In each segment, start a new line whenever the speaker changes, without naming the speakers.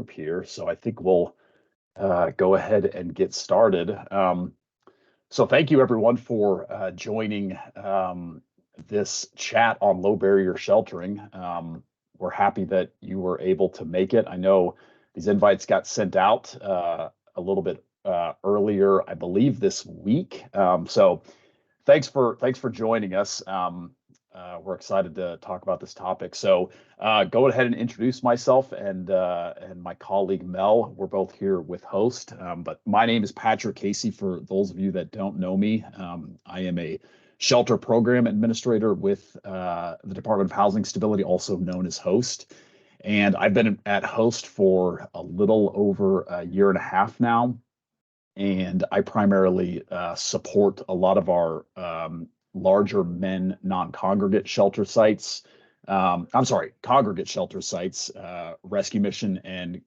group here, so I think we'll go ahead and get started. So thank you everyone for joining this chat on low barrier sheltering. We're happy that you were able to make it. I know these invites got sent out a little bit earlier, I believe this week. So thanks for joining us. We're excited to talk about this topic. So go ahead and introduce myself and my colleague Mel. We're both here with host, but my name is Patrick Casey. For those of you that don't know me, I am a shelter program administrator with the Department of Housing Stability, also known as HOST. And I've been at HOST for a little over a year and a half now. And I primarily support a lot of our larger men non-congregate shelter sites. Congregate shelter sites, Rescue Mission and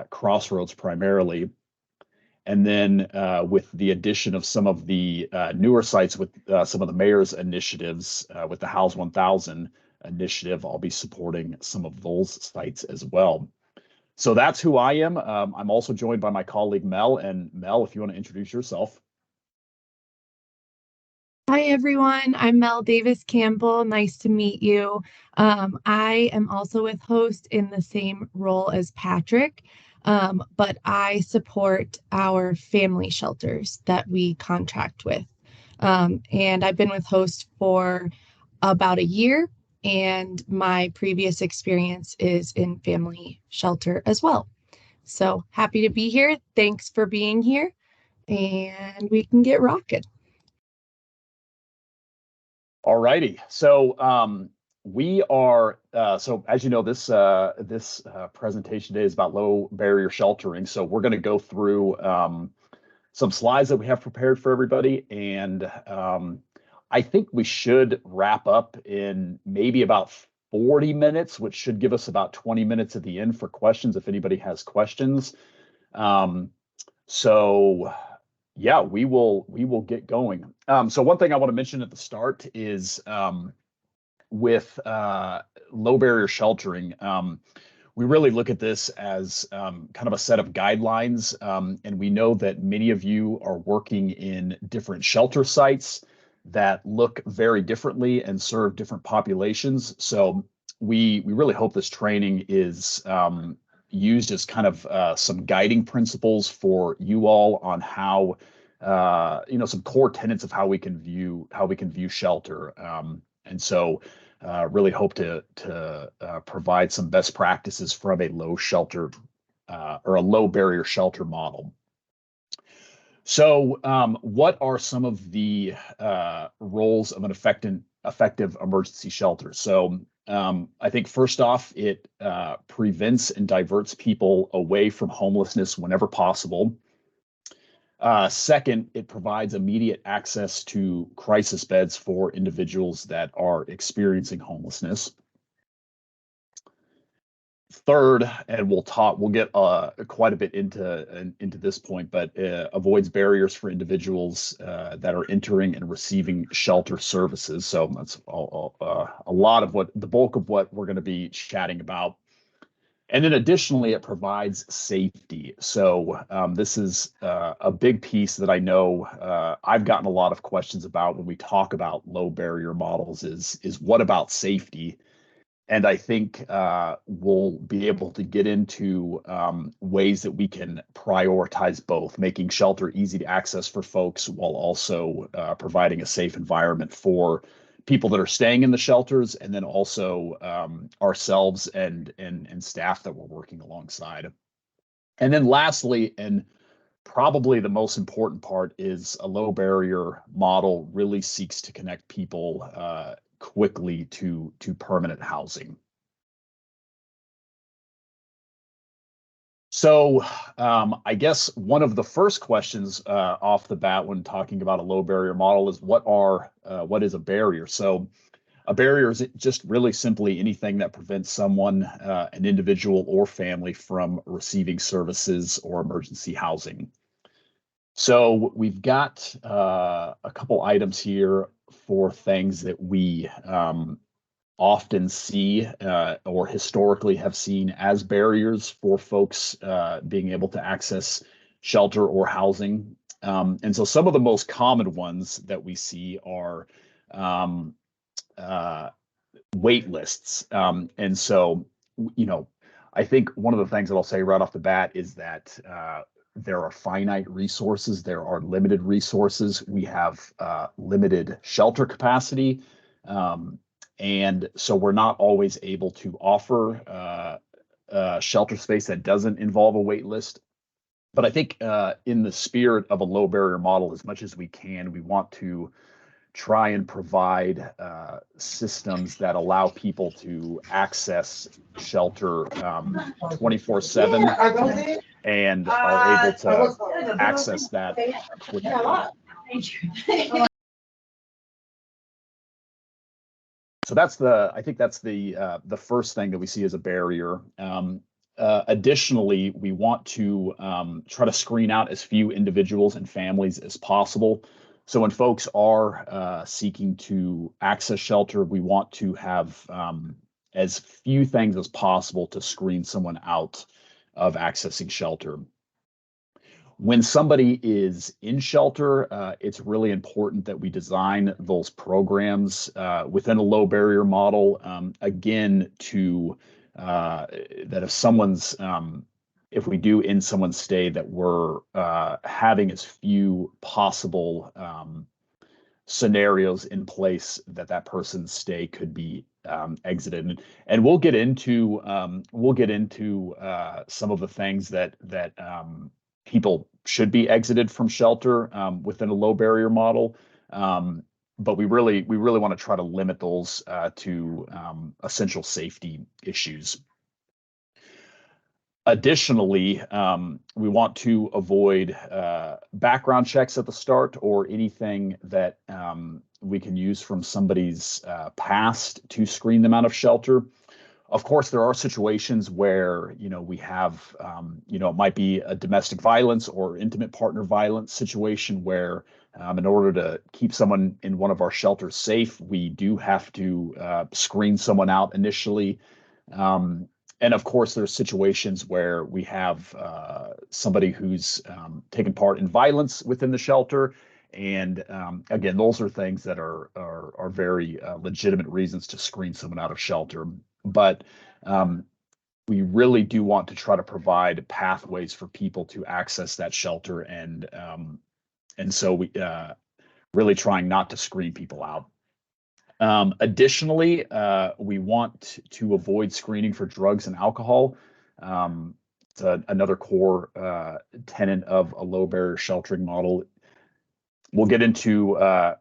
Crossroads primarily. And then with the addition of some of the newer sites with some of the mayor's initiatives, with the House 1000 initiative, I'll be supporting some of those sites as well. So that's who I am. I'm also joined by my colleague Mel. And Mel, if you want to introduce yourself.
Hi, everyone. I'm Mel Davis Campbell. Nice to meet you. I am also with Host in the same role as Patrick, but I support our family shelters that we contract with. And I've been with Host for about a year, and my previous experience is in family shelter as well. So happy to be here. Thanks for being here, and we can get rocking.
All righty. So we are, so as you know, this presentation today is about low barrier sheltering. So we're going to go through some slides that we have prepared for everybody. And I think we should wrap up in maybe about 40 minutes, which should give us about 20 minutes at the end for questions if anybody has questions. So yeah, we will get going. So one thing I want to mention at the start is with low barrier sheltering, we really look at this as kind of a set of guidelines, and we know that many of you are working in different shelter sites that look very differently and serve different populations. So we really hope this training is used as kind of some guiding principles for you all on how some core tenets of how we can view shelter. And so really hope to provide some best practices from a low shelter or a low barrier shelter model. So what are some of the roles of an effective emergency shelter? So I think first off, it prevents and diverts people away from homelessness whenever possible. Second, it provides immediate access to crisis beds for individuals that are experiencing homelessness. Third, and we'll get quite a bit into this point, but avoids barriers for individuals that are entering and receiving shelter services. So that's a lot of the bulk of what we're going to be chatting about. And then additionally, it provides safety. So this is a big piece that I know I've gotten a lot of questions about when we talk about low barrier models is what about safety? And I think we'll be able to get into ways that we can prioritize both, making shelter easy to access for folks while also providing a safe environment for people that are staying in the shelters, and then also ourselves and staff that we're working alongside. And then lastly, and probably the most important part, is a low barrier model really seeks to connect people quickly to permanent housing. So I guess one of the first questions off the bat when talking about a low barrier model is what is a barrier? So a barrier is just really simply anything that prevents someone, an individual or family, from receiving services or emergency housing. So we've got a couple items here for things that we often see or historically have seen as barriers for folks being able to access shelter or housing. And so some of the most common ones that we see are um, uh, wait lists. And so, you know, I think one of the things that I'll say right off the bat is that there are finite resources, there are limited resources. We have limited shelter capacity. And so we're not always able to offer shelter space that doesn't involve a wait list. But I think in the spirit of a low barrier model, as much as we can, we want to try and provide systems that allow people to access shelter 24/7 and are able to access that quickly. So I think that's the first thing that we see as a barrier. Additionally, we want to try to screen out as few individuals and families as possible. So when folks are seeking to access shelter, we want to have as few things as possible to screen someone out of accessing shelter. When somebody is in shelter, it's really important that we design those programs within a low barrier model, again, to that if we do in someone's stay, that we're having as few possible scenarios in place that person's stay could be exited. And we'll get into some of the things that people should be exited from shelter within a low barrier model. But we really want to try to limit those to essential safety issues. Additionally, we want to avoid background checks at the start or anything that we can use from somebody's past to screen them out of shelter. Of course, there are situations where, we have, it might be a domestic violence or intimate partner violence situation where, in order to keep someone in one of our shelters safe, we do have to screen someone out initially. And of course, there's situations where we have somebody who's taken part in violence within the shelter. And again, those are things that are very legitimate reasons to screen someone out of shelter. But we really do want to try to provide pathways for people to access that shelter, and so we really trying not to screen people out. Additionally, we want to avoid screening for drugs and alcohol. It's another core tenet of a low barrier sheltering model. We'll get into a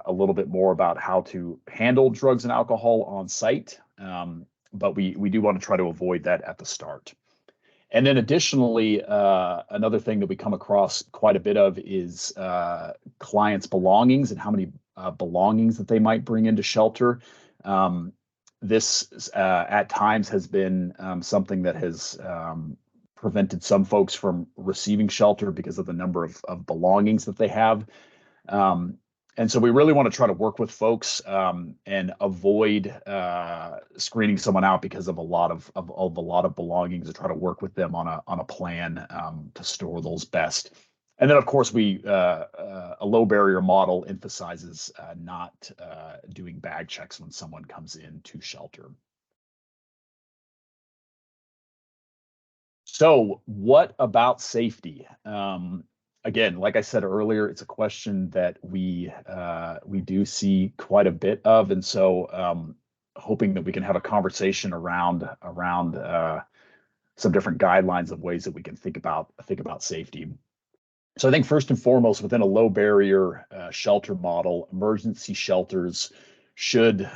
little bit more about how to handle drugs and alcohol on site. But we do want to try to avoid that at the start. And then additionally, another thing that we come across quite a bit of is clients' belongings and how many belongings that they might bring into shelter. This at times has been something that has prevented some folks from receiving shelter because of the number of belongings that they have. And so we really want to try to work with folks and avoid screening someone out because of a lot of belongings, to try to work with them on a plan to store those best. And then, of course, a low barrier model emphasizes not doing bag checks when someone comes into shelter. So, what about safety? Again, like I said earlier, it's a question that we do see quite a bit of, and so hoping that we can have a conversation around some different guidelines of ways that we can think about safety. So I think first and foremost, within a low barrier shelter model, emergency shelters should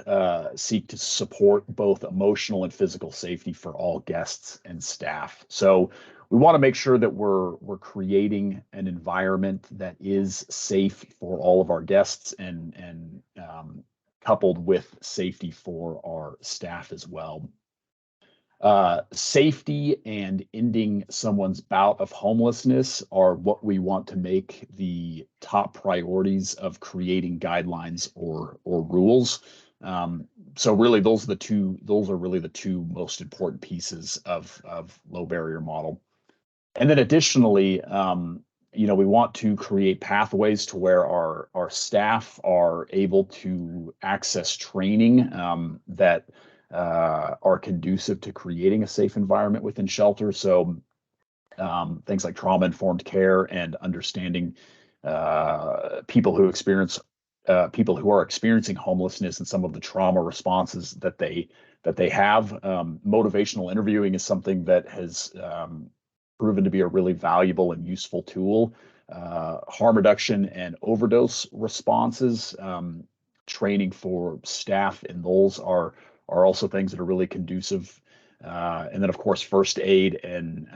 seek to support both emotional and physical safety for all guests and staff. So we want to make sure that we're creating an environment that is safe for all of our guests and coupled with safety for our staff as well. Safety and ending someone's bout of homelessness are what we want to make the top priorities of creating guidelines or rules. So really, those are really the two most important pieces of low barrier model. And then additionally, we want to create pathways to where our staff are able to access training that are conducive to creating a safe environment within shelter. So things like trauma-informed care and understanding people who are experiencing homelessness and some of the trauma responses that they have. Motivational interviewing is something that has proven to be a really valuable and useful tool. Harm reduction and overdose responses, training for staff in those are also things that are really conducive. And then, of course, first aid and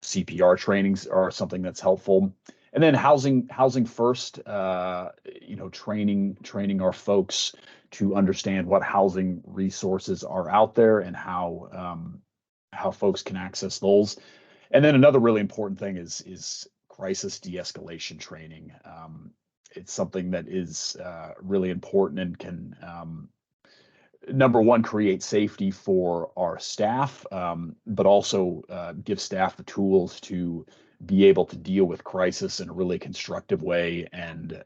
CPR trainings are something that's helpful. And then housing first, training our folks to understand what housing resources are out there and how folks can access those. And then another really important thing is crisis de-escalation training. It's something that is really important and can number one, create safety for our staff, but also give staff the tools to be able to deal with crisis in a really constructive way and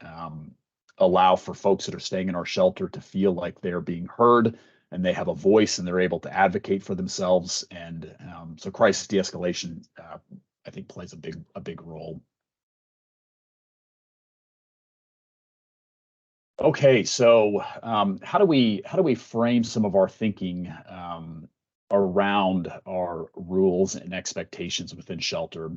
allow for folks that are staying in our shelter to feel like they're being heard and they have a voice and they're able to advocate for themselves. And so crisis de-escalation, I think, plays a big role. Okay, so how do we frame some of our thinking around our rules and expectations within shelter?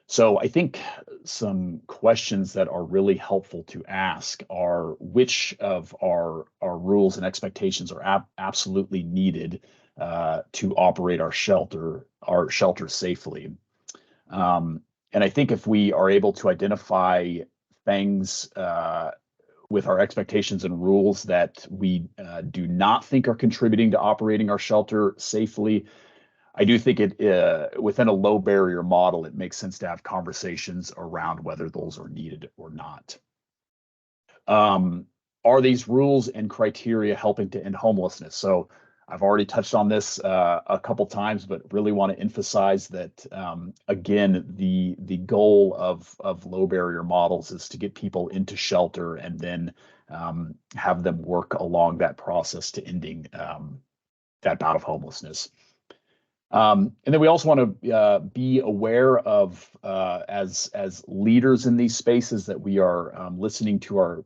So I think some questions that are really helpful to ask are which of our rules and expectations are absolutely needed to operate our shelter safely. And I think if we are able to identify things with our expectations and rules that we do not think are contributing to operating our shelter safely, I do think within a low barrier model, it makes sense to have conversations around whether those are needed or not. Are these rules and criteria helping to end homelessness? So I've already touched on this a couple times, but really want to emphasize that again, the goal of low barrier models is to get people into shelter and then have them work along that process to ending that bout of homelessness. And then we also want to be aware of as leaders in these spaces that we are listening to our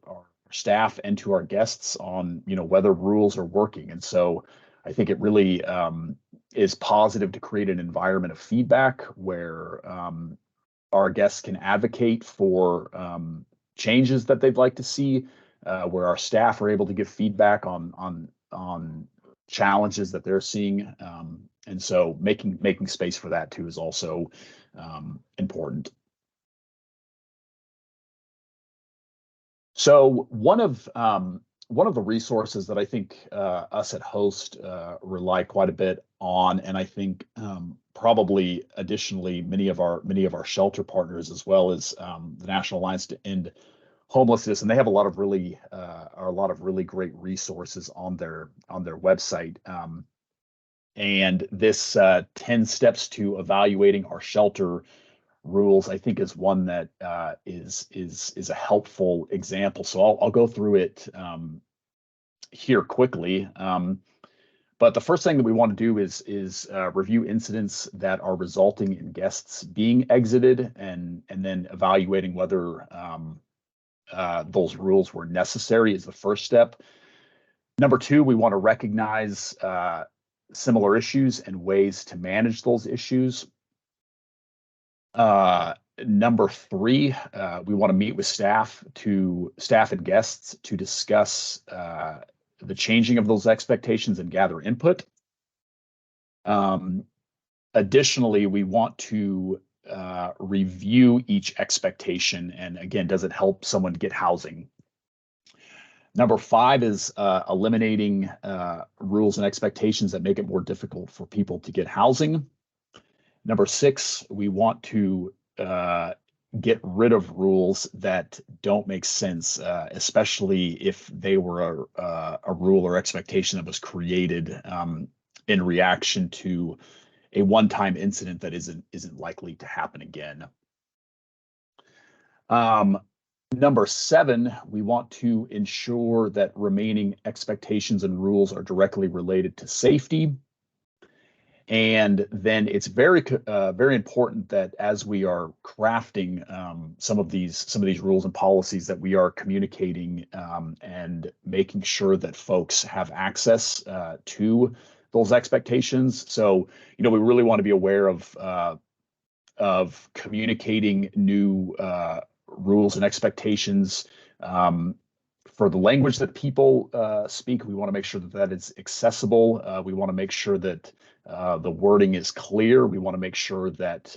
staff and to our guests on whether rules are working. And so I think it really is positive to create an environment of feedback where our guests can advocate for changes that they'd like to see, where our staff are able to give feedback on challenges that they're seeing. And so making space for that too is also important. So one of the resources that I think us at Host rely quite a bit on, and I think probably additionally many of our shelter partners as well as the National Alliance to End Homelessness, and they have a lot of really great resources on their website. And this 10 steps to evaluating our shelter rules, I think, is one that is a helpful example. So I'll go through it here quickly. But the first thing that we want to do is review incidents that are resulting in guests being exited, and then evaluating whether those rules were necessary is the first step. Number two, we want to recognize similar issues and ways to manage those issues. Number three, we want to meet with staff and guests to discuss the changing of those expectations and gather input. Additionally, we want to review each expectation, and again, does it help someone get housing? Number five is eliminating rules and expectations that make it more difficult for people to get housing. Number six, we want to get rid of rules that don't make sense, especially if they were a rule or expectation that was created in reaction to a one-time incident that isn't likely to happen again. Number 7, we want to ensure that remaining expectations and rules are directly related to safety. And then it's very important that as we are crafting some of these rules and policies, that we are communicating and making sure that folks have access to those expectations. So, we really want to be aware of communicating new rules and expectations for the language that people speak. We want to make sure that that is accessible. We want to make sure that the wording is clear. We want to make sure that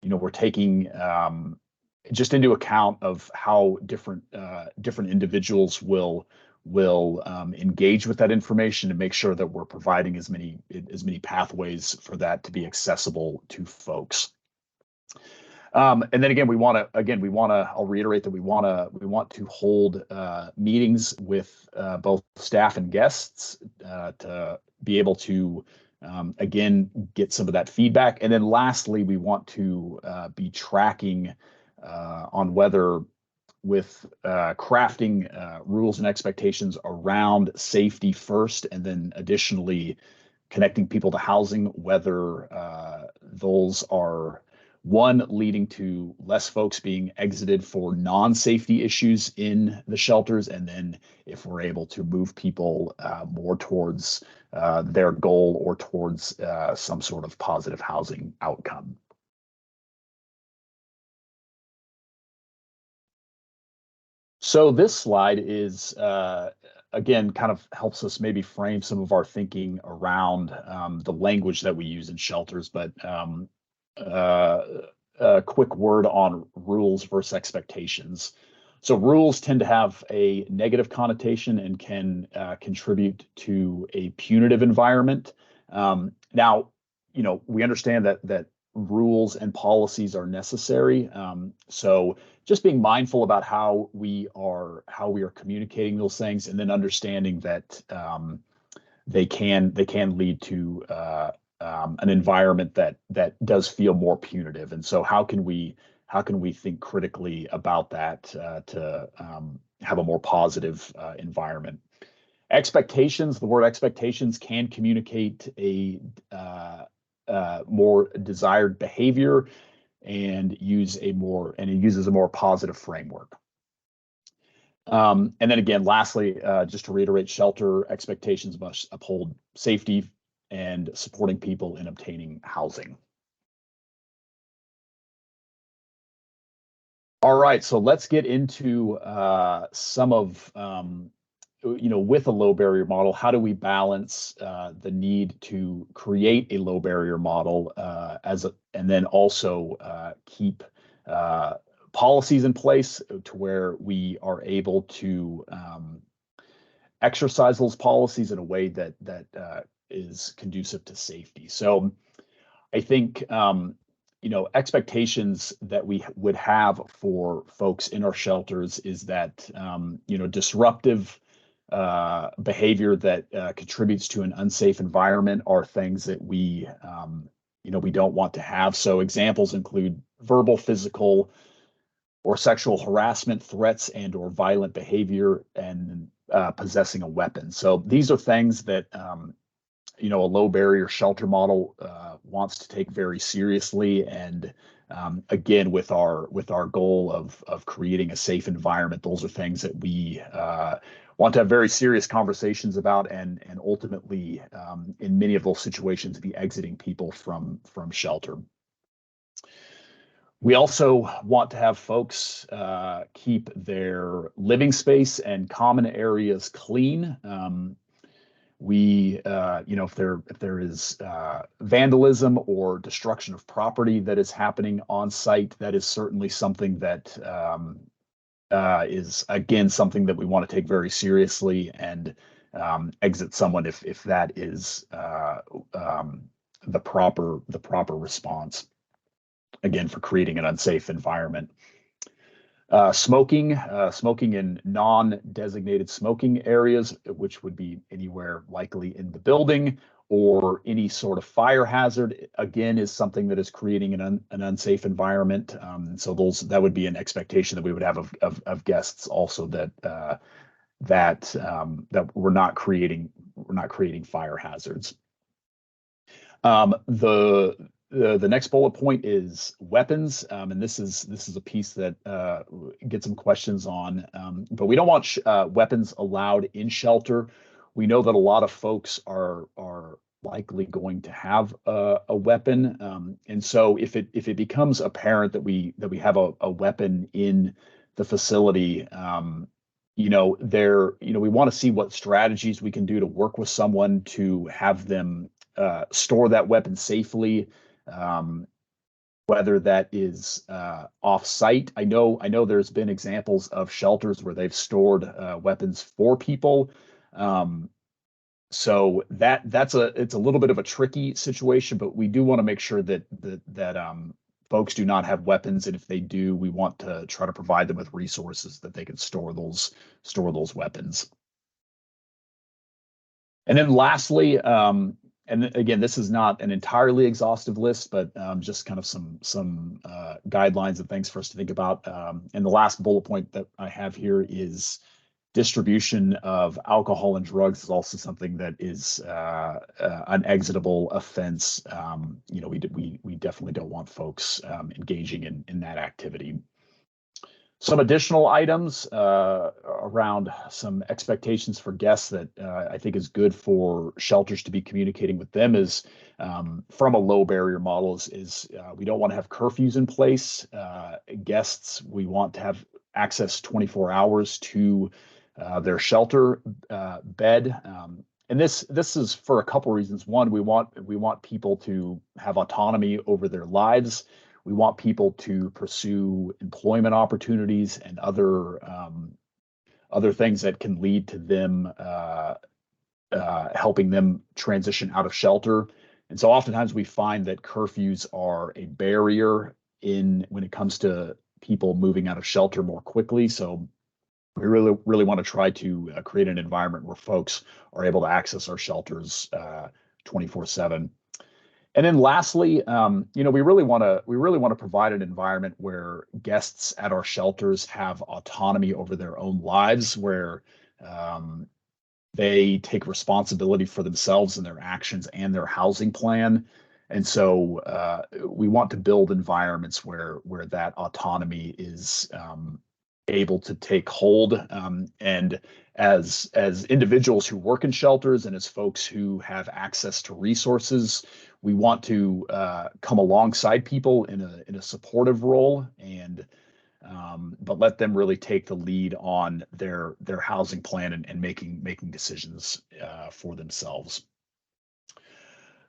we're taking just into account of how different individuals will engage with that information, and make sure that we're providing as many pathways for that to be accessible to folks. And then again, I'll reiterate that we want to hold meetings with both staff and guests to be able to again get some of that feedback. And then lastly, we want to be tracking on whether, with crafting rules and expectations around safety first, and then additionally connecting people to housing, whether those are, one, leading to less folks being exited for non-safety issues in the shelters, and then if we're able to move people more towards their goal or towards some sort of positive housing outcome. So this slide is, again, kind of helps us maybe frame some of our thinking around the language that we use in shelters, but a quick word on rules versus expectations. So rules tend to have a negative connotation and can contribute to a punitive environment. Now, we understand that rules and policies are necessary. So just being mindful about how we are communicating those things, and then understanding that they can lead to an environment that does feel more punitive. And so how can we think critically about that to have a more positive environment? Expectations, the word expectations can communicate a more desired behavior and it uses a more positive framework. And then again, lastly, just to reiterate, shelter expectations must uphold safety and supporting people in obtaining housing. All right, so let's get into some of, with a low barrier model, how do we balance the need to create a low barrier model and then also keep policies in place to where we are able to exercise those policies in a way that is conducive to safety. So I think expectations that we would have for folks in our shelters is that disruptive behavior that contributes to an unsafe environment are things that we don't want to have. So examples include verbal, physical, or sexual harassment, threats, and or violent behavior, and possessing a weapon. So these are things that a low barrier shelter model wants to take very seriously. And again, with our goal of creating a safe environment, those are things that we want to have very serious conversations about, and ultimately, in many of those situations, be exiting people from shelter. We also want to have folks keep their living space and common areas clean. If there is vandalism or destruction of property that is happening on site, that is certainly something that is, again, something that we want to take very seriously and exit someone if that is the proper response. again, for creating an unsafe environment. Smoking in non-designated smoking areas, which would be anywhere likely in the building, or any sort of fire hazard, again, is something that is creating an unsafe environment. So that would be an expectation that we would have of guests also, that we're not creating fire hazards. The next bullet point is weapons, and this is a piece that get some questions on. But we don't want weapons allowed in shelter. We know that a lot of folks are likely going to have a weapon, and so if it becomes apparent that we have a weapon in the facility, we want to see what strategies we can do to work with someone to have them store that weapon safely, whether that is off-site. I know there's been examples of shelters where they've stored weapons for people. So it's a little bit of a tricky situation, but we do want to make sure that folks do not have weapons, and if they do, we want to try to provide them with resources that they can store those weapons. And then lastly, and again, this is not an entirely exhaustive list, but just kind of some guidelines and things for us to think about. And the last bullet point that I have here is distribution of alcohol and drugs is also something that is an exitable offense. We definitely don't want folks engaging in that activity. Some additional items around some expectations for guests that I think is good for shelters to be communicating with them is from a low barrier model is we don't want to have curfews in place. Guests, we want to have access 24 hours to their shelter bed. And this is for a couple reasons. One, we want people to have autonomy over their lives. We want people to pursue employment opportunities and other things that can lead to them helping them transition out of shelter. And so oftentimes we find that curfews are a barrier when it comes to people moving out of shelter more quickly. So we really want to try to create an environment where folks are able to access our shelters 24/7. And then lastly, we really want to provide an environment where guests at our shelters have autonomy over their own lives, where they take responsibility for themselves and their actions and their housing plan. And so we want to build environments where that autonomy is able to take hold. And as individuals who work in shelters and as folks who have access to resources, we want to come alongside people in a supportive role, and but let them really take the lead on their housing plan and making decisions for themselves.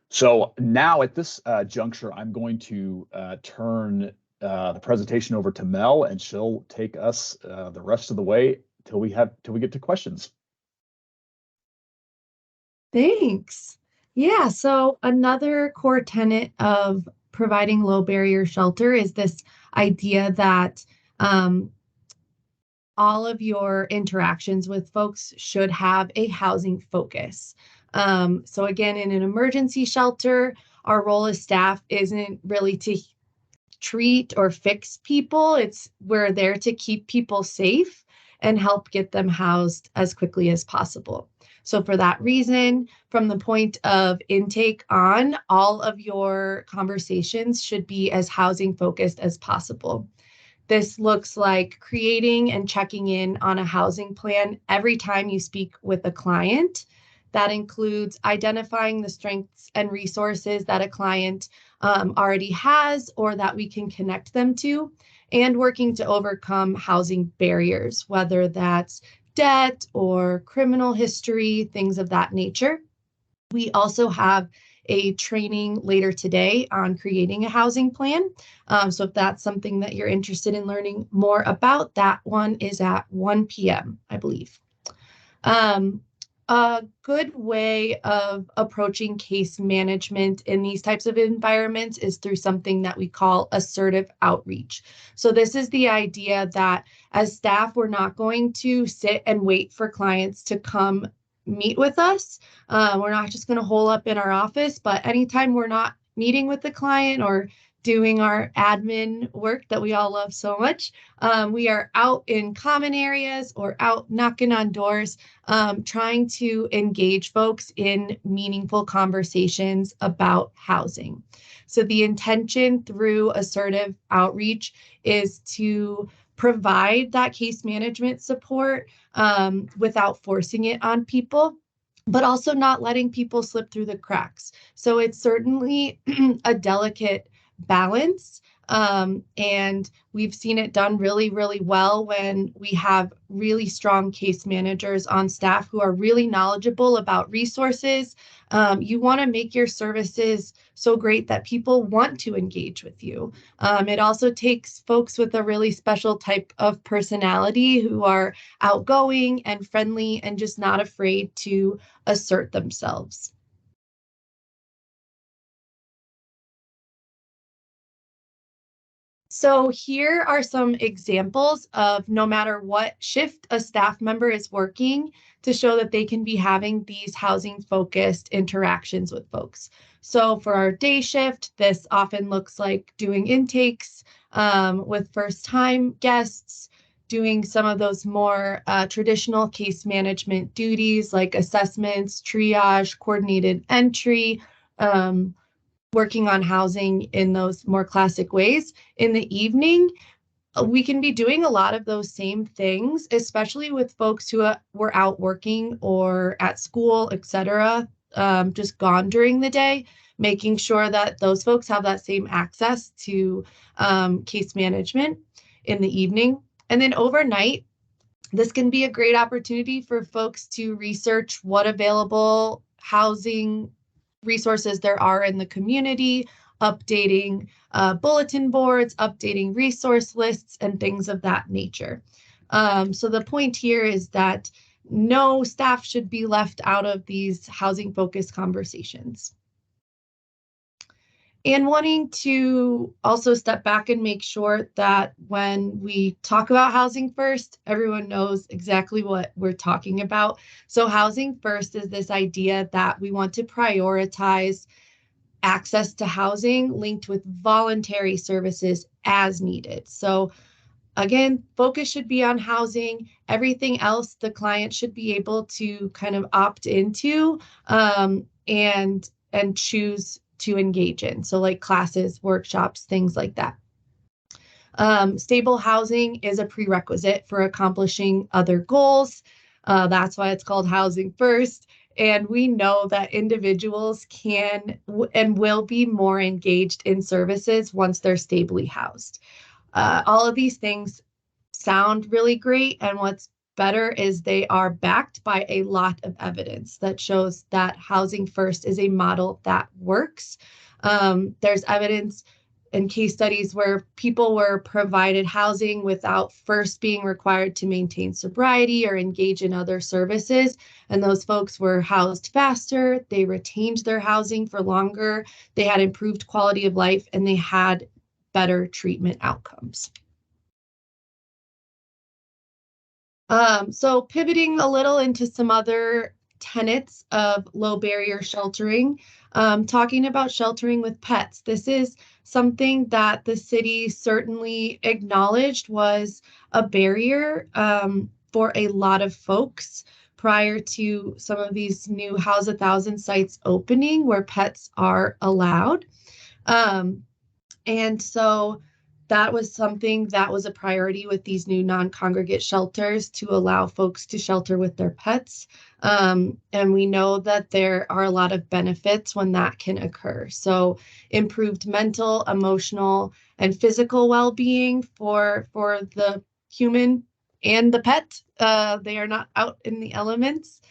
So now at this juncture, I'm going to turn the presentation over to Mel, and she'll take us the rest of the way till we get to questions.
Thanks. Yeah, so another core tenet of providing low barrier shelter is this idea that all of your interactions with folks should have a housing focus. So again, in an emergency shelter, our role as staff isn't really to treat or fix people. We're there to keep people safe and help get them housed as quickly as possible. So for that reason, from the point of intake on, all of your conversations should be as housing focused as possible. This looks like creating and checking in on a housing plan every time you speak with a client. That includes identifying the strengths and resources that a client already has or that we can connect them to, and working to overcome housing barriers, whether that's debt or criminal history, things of that nature. We also have a training later today on creating a housing plan. So if that's something that you're interested in learning more about, that one is at 1 p.m., I believe. a good way of approaching case management in these types of environments is through something that we call assertive outreach. So this is the idea that as staff, we're not going to sit and wait for clients to come meet with us. We're not just going to hole up in our office, but anytime we're not meeting with the client or doing our admin work that we all love so much, we are out in common areas or out knocking on doors, trying to engage folks in meaningful conversations about housing. So the intention through assertive outreach is to provide that case management support without forcing it on people, but also not letting people slip through the cracks. So it's certainly a delicate balance. And we've seen it done really, really well when we have really strong case managers on staff who are really knowledgeable about resources. You want to make your services so great that people want to engage with you. It also takes folks with a really special type of personality who are outgoing and friendly and just not afraid to assert themselves. So here are some examples of no matter what shift a staff member is working to show that they can be having these housing focused interactions with folks. So for our day shift, this often looks like doing intakes with first time guests, doing some of those more traditional case management duties like assessments, triage, coordinated entry, working on housing in those more classic ways. In the evening, we can be doing a lot of those same things, especially with folks who were out working or at school, etc., just gone during the day, making sure that those folks have that same access to case management in the evening. And then overnight, this can be a great opportunity for folks to research what available housing resources there are in the community, updating bulletin boards, updating resource lists, and things of that nature. So the point here is that no staff should be left out of these housing focused conversations. And wanting to also step back and make sure that when we talk about housing first, everyone knows exactly what we're talking about. So housing first is this idea that we want to prioritize access to housing linked with voluntary services as needed. So again, focus should be on housing. Everything else the client should be able to kind of opt into and choose to engage in. So like classes, workshops, things like that. Stable housing is a prerequisite for accomplishing other goals. That's why it's called housing first. And we know that individuals can and will be more engaged in services once they're stably housed. All of these things sound really great. And what's better is they are backed by a lot of evidence that shows that housing first is a model that works. There's evidence and case studies where people were provided housing without first being required to maintain sobriety or engage in other services. And those folks were housed faster, they retained their housing for longer, they had improved quality of life, and they had better treatment outcomes. So pivoting a little into some other tenets of low barrier sheltering, talking about sheltering with pets. This is something that the city certainly acknowledged was a barrier for a lot of folks prior to some of these new House 1,000 sites opening where pets are allowed. And so that was something that was a priority with these new non-congregate shelters to allow folks to shelter with their pets. And we know that there are a lot of benefits when that can occur. So improved mental, emotional, and physical well-being for the human and the pet. They are not out in the elements.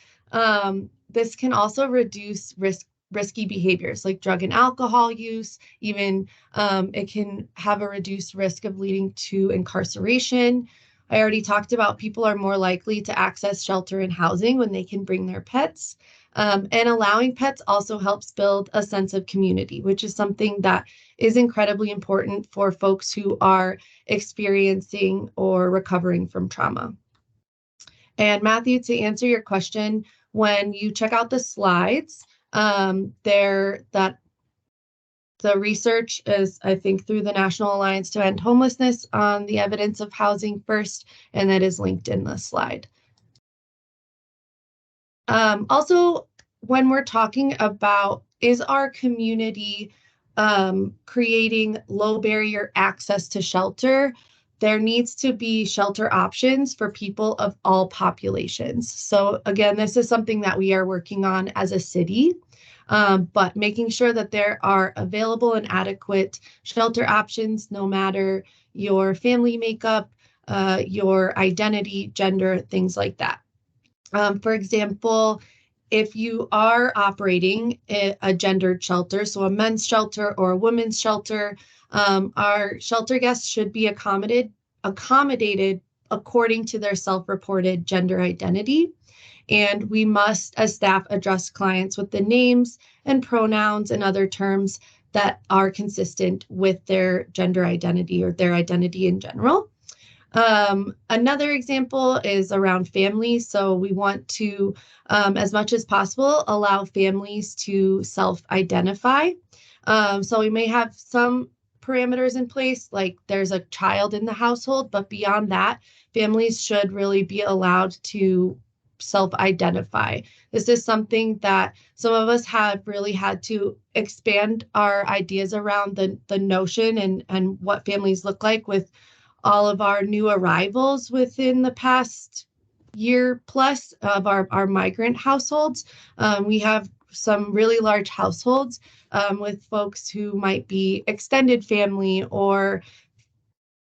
This can also reduce risky behaviors like drug and alcohol use. Even it can have a reduced risk of leading to incarceration. I already talked about people are more likely to access shelter and housing when they can bring their pets. And allowing pets also helps build a sense of community, which is something that is incredibly important for folks who are experiencing or recovering from trauma. And Matthew, to answer your question, when you check out the slides, there that the research is, I think, through the National Alliance to End Homelessness on the evidence of housing first, and that is linked in the slide. Also, when we're talking about is our community creating low barrier access to shelter, there needs to be shelter options for people of all populations. So again, this is something that we are working on as a city, but making sure that there are available and adequate shelter options, no matter your family makeup, your identity, gender, things like that. For example, if you are operating a gendered shelter, so a men's shelter or a women's shelter, our shelter guests should be accommodated according to their self-reported gender identity. And we must, as staff, address clients with the names and pronouns and other terms that are consistent with their gender identity or their identity in general. Another example is around families. So we want to, as much as possible, allow families to self-identify. So we may have some parameters in place, like there's a child in the household, but beyond that, families should really be allowed to self-identify. This is something that some of us have really had to expand our ideas around the notion and what families look like with all of our new arrivals within the past year plus of our migrant households. We have some really large households with folks who might be extended family or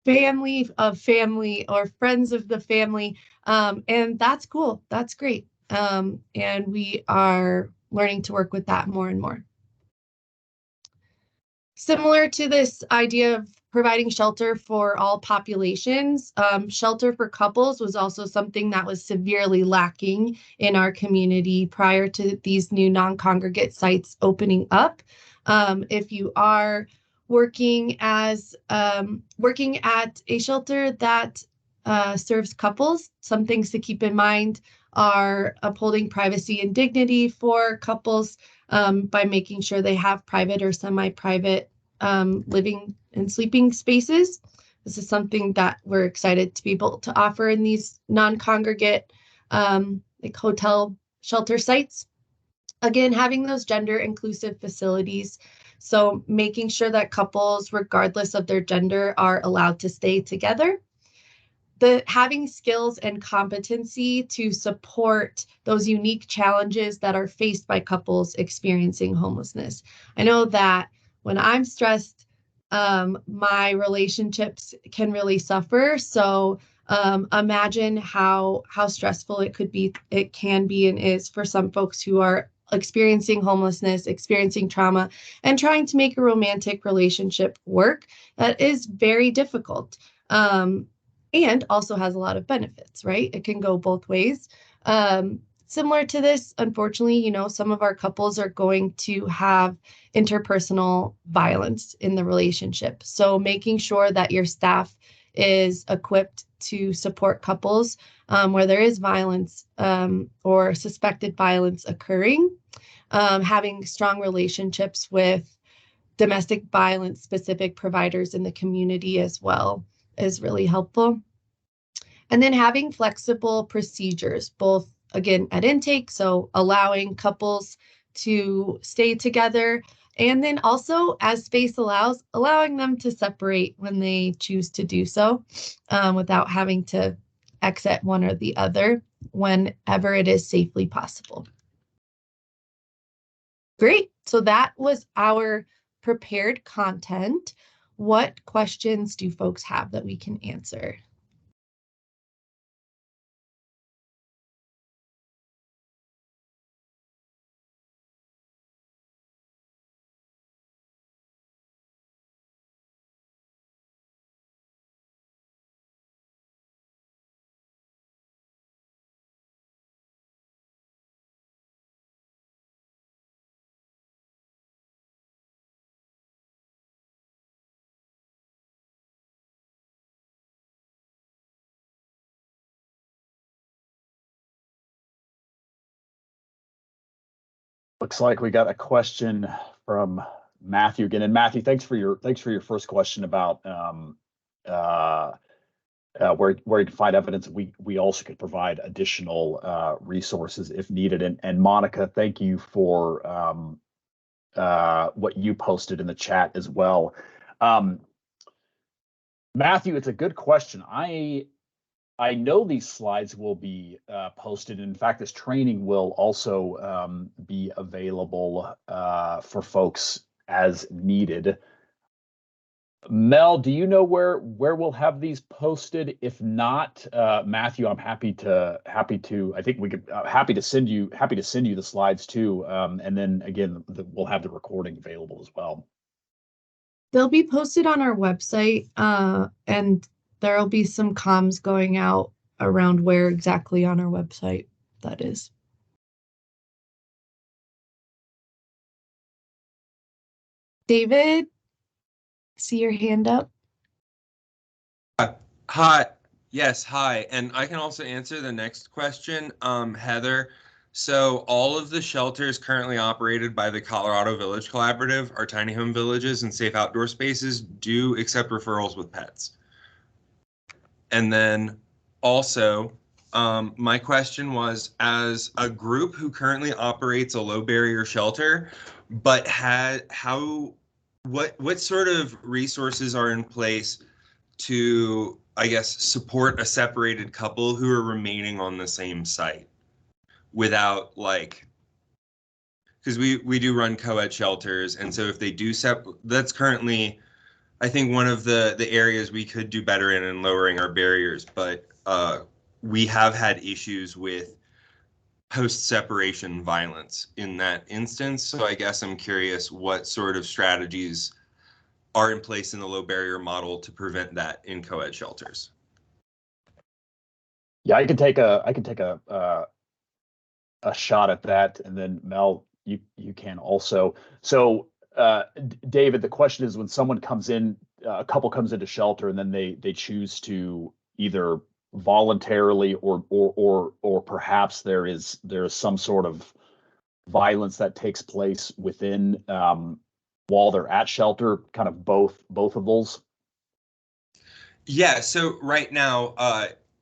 family of family or friends of the family. And that's cool. That's great. And we are learning to work with that more and more. Similar to this idea of providing shelter for all populations, shelter for couples was also something that was severely lacking in our community prior to these new non-congregate sites opening up. If you are working at a shelter that serves couples, some things to keep in mind are upholding privacy and dignity for couples by making sure they have private or semi-private living and sleeping spaces. This is something that we're excited to be able to offer in these non-congregate like hotel shelter sites. Again, having those gender inclusive facilities. So making sure that couples, regardless of their gender, are allowed to stay together. Having skills and competency to support those unique challenges that are faced by couples experiencing homelessness. I know that when I'm stressed, my relationships can really suffer. So imagine how stressful it can be and is for some folks who are experiencing homelessness, experiencing trauma, and trying to make a romantic relationship work. That is very difficult. And also has a lot of benefits, right? It can go both ways. Similar to this, unfortunately, some of our couples are going to have interpersonal violence in the relationship. So making sure that your staff is equipped to support couples where there is violence or suspected violence occurring, having strong relationships with domestic violence specific providers in the community as well is really helpful. And then having flexible procedures, both again at intake, so allowing couples to stay together, and then also as space allows, allowing them to separate when they choose to do so without having to exit one or the other whenever it is safely possible. Great. So that was our prepared content. What questions do folks have that we can answer?
Looks like we got a question from Matthew again. And Matthew, thanks for your first question about where you can find evidence. We also could provide additional resources if needed. And Monica, thank you for what you posted in the chat as well. Matthew, it's a good question. I know these slides will be posted. In fact, this training will also be available for folks as needed. Mel, do you know where we'll have these posted? If not, Matthew, I'm happy to. I think we could happy to send you the slides too. And then again, we'll have the recording available as well.
They'll be posted on our website, and there'll be some comms going out around where exactly on our website that is. David, see your hand up.
Hi. Yes, hi. And I can also answer the next question, Heather. So all of the shelters currently operated by the Colorado Village Collaborative, our tiny home villages and safe outdoor spaces, do accept referrals with pets. And then also, my question was, as a group who currently operates a low barrier shelter, but what sort of resources are in place to, I guess, support a separated couple who are remaining on the same site without, like, because we do run co-ed shelters, and so if they do that's currently, I think, one of the areas we could do better in lowering our barriers, but we have had issues with post-separation violence in that instance. So I guess I'm curious what sort of strategies are in place in the low barrier model to prevent that in co-ed shelters.
Yeah, I can take a shot at that, and then Mel, you can also. So, David, the question is, when someone comes in, a couple comes into shelter, and then they choose to either voluntarily or perhaps there is some sort of violence that takes place within while they're at shelter, kind of both of those.
Yeah, so right now,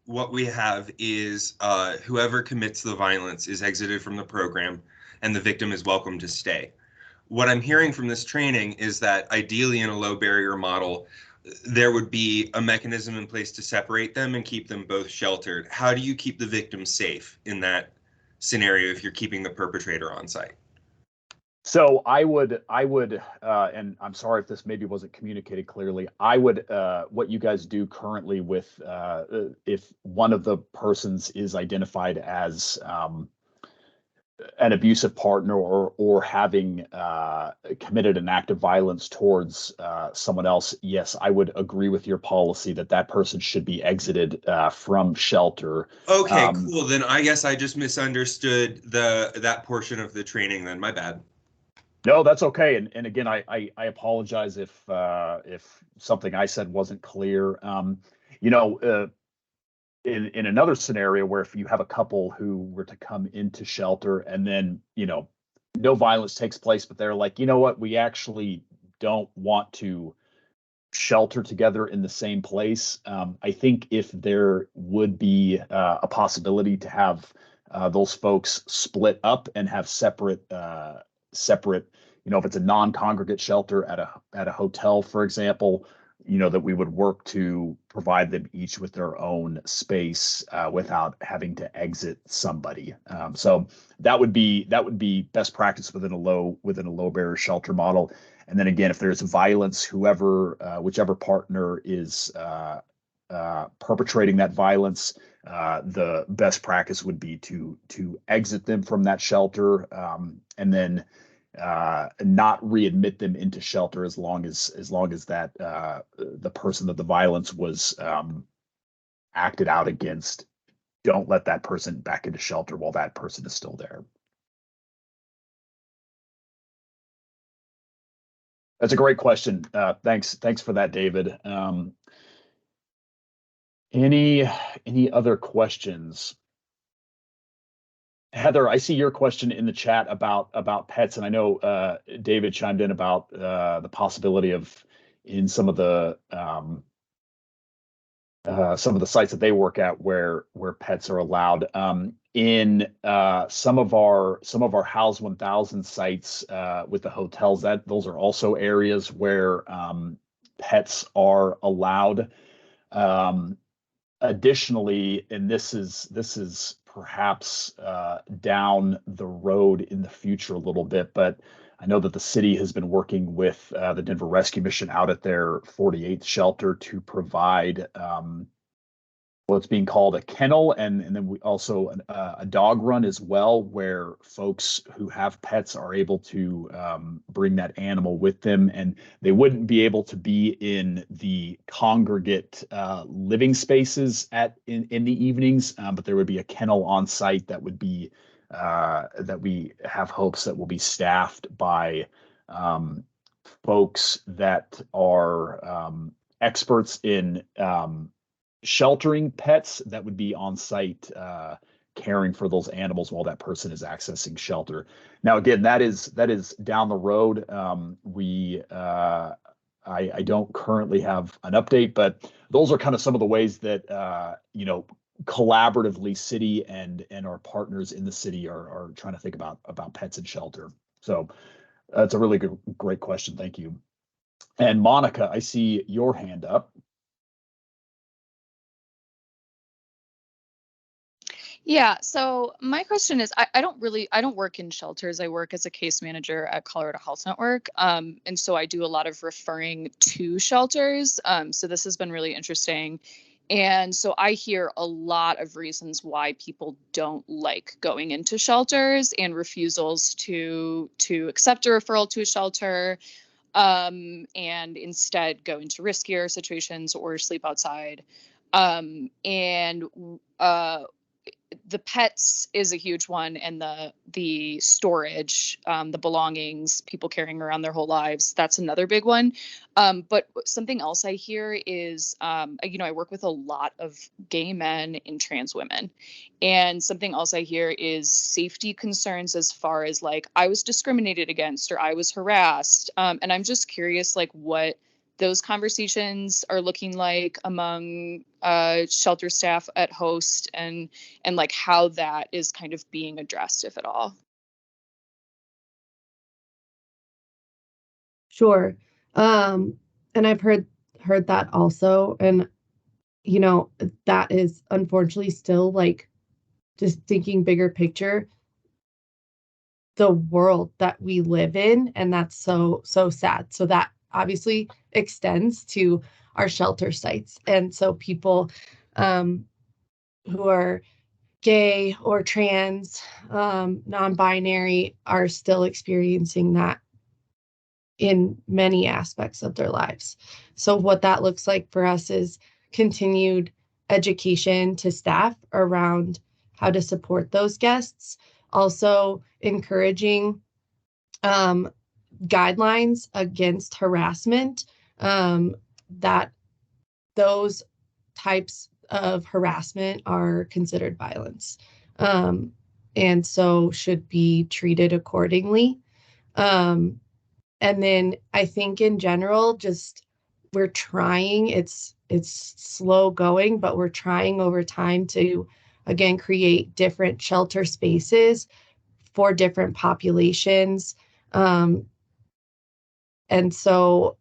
what we have is whoever commits the violence is exited from the program and the victim is welcome to stay. What I'm hearing from this training is that ideally in a low barrier model, there would be a mechanism in place to separate them and keep them both sheltered. How do you keep the victim safe in that scenario if you're keeping the perpetrator on site?
So I would, and I'm sorry if this maybe wasn't communicated clearly. I would, what you guys do currently with, if one of the persons is identified as an abusive partner or having committed an act of violence towards someone else, yes, I would agree with your policy that person should be exited from shelter.
Okay, cool. Then I guess I just misunderstood that portion of the training. Then my bad.
No, that's okay. And again, I apologize if something I said wasn't clear. In another scenario where if you have a couple who were to come into shelter and then, no violence takes place, but they're like, you know what, we actually don't want to shelter together in the same place. I think if there would be a possibility to have those folks split up and have separate, if it's a non-congregate shelter at a hotel, for example, that we would work to provide them each with their own space without having to exit somebody. So that would be best practice within a low barrier shelter model. And then again, if there's violence, whichever partner is perpetrating that violence, the best practice would be to exit them from that shelter, and then not readmit them into shelter as long as that the person that the violence was acted out against. Don't let that person back into shelter while that person is still there. That's a great question. Thanks for that, David. Any other questions? Heather, I see your question in the chat about pets, and I know David chimed in about the possibility of in some of the sites that they work at where pets are allowed. In some of our House 1000 sites with the hotels, that those are also areas where pets are allowed. Additionally, and this is perhaps down the road in the future a little bit, but I know that the city has been working with the Denver Rescue Mission out at their 48th shelter to provide what's being called a kennel, and then we also a dog run as well, where folks who have pets are able to bring that animal with them, and they wouldn't be able to be in the congregate living spaces in the evenings, but there would be a kennel on site that would be that we have hopes that will be staffed by folks that are experts in sheltering pets that would be on site caring for those animals while that person is accessing shelter. Now, again, that is down the road. I don't currently have an update, but those are kind of some of the ways that collaboratively city and our partners in the city are trying to think about pets and shelter. So that's a really great question. Thank you. And Monica, I see your hand up.
Yeah, so my question is, I don't work in shelters. I work as a case manager at Colorado Health Network. And so I do a lot of referring to shelters. So this has been really interesting. And so I hear a lot of reasons why people don't like going into shelters and refusals to accept a referral to a shelter, and instead go into riskier situations or sleep outside. And the pets is a huge one, and the storage, the belongings, people carrying around their whole lives, that's another big one. But something else I hear is, I work with a lot of gay men and trans women, and something else I hear is safety concerns as far as like I was discriminated against or I was harassed, and I'm just curious like what those conversations are looking like among shelter staff at Host, and like how that is kind of being addressed, if at all.
Sure. And I've heard that also. And that is unfortunately still like just thinking bigger picture, the world that we live in, and that's so sad. So that obviously extends to our shelter sites. And so people who are gay or trans, non-binary are still experiencing that in many aspects of their lives. So what that looks like for us is continued education to staff around how to support those guests, also encouraging guidelines against harassment, that those types of harassment are considered violence, and so should be treated accordingly. And then I think in general, just we're trying, it's slow going, but we're trying over time to, again, create different shelter spaces for different populations. And so,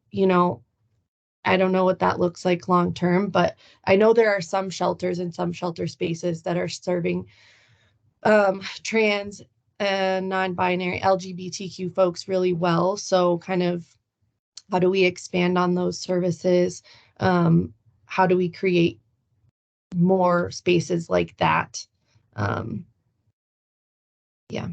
I don't know what that looks like long term, but I know there are some shelters and some shelter spaces that are serving trans and non-binary LGBTQ folks really well. So kind of how do we expand on those services? How do we create more spaces like that? Yeah.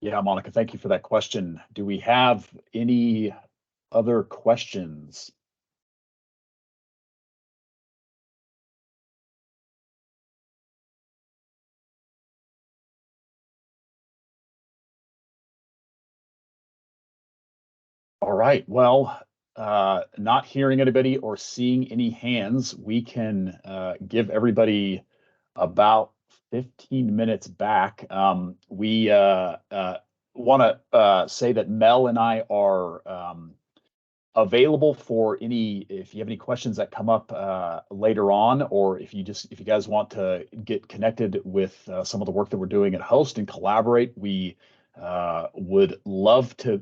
Yeah, Monica, thank you for that question. Do we have any other questions? All right. Well, not hearing anybody or seeing any hands, we can give everybody about 15 minutes back. We want to say that Mel and I are available for if you have any questions that come up later on, or if you guys want to get connected with some of the work that we're doing at Host and collaborate. We would love to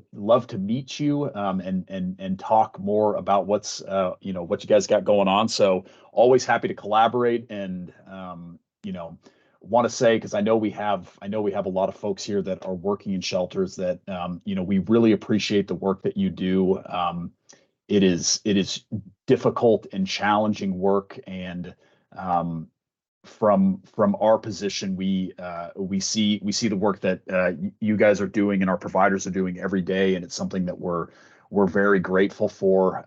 meet you and talk more about what's what you guys got going on. So always happy to collaborate, and want to say, because I know we have a lot of folks here that are working in shelters that we really appreciate the work that you do. It is difficult and challenging work, and from our position, we see the work that you guys are doing and our providers are doing every day, and it's something that we're very grateful for.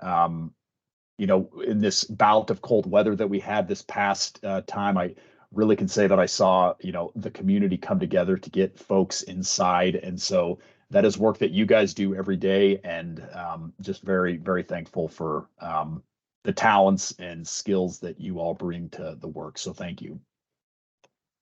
In this bout of cold weather that we had this past time, I really can say that I saw the community come together to get folks inside, and so that is work that you guys do every day, and just very, very thankful for the talents and skills that you all bring to the work. So thank you.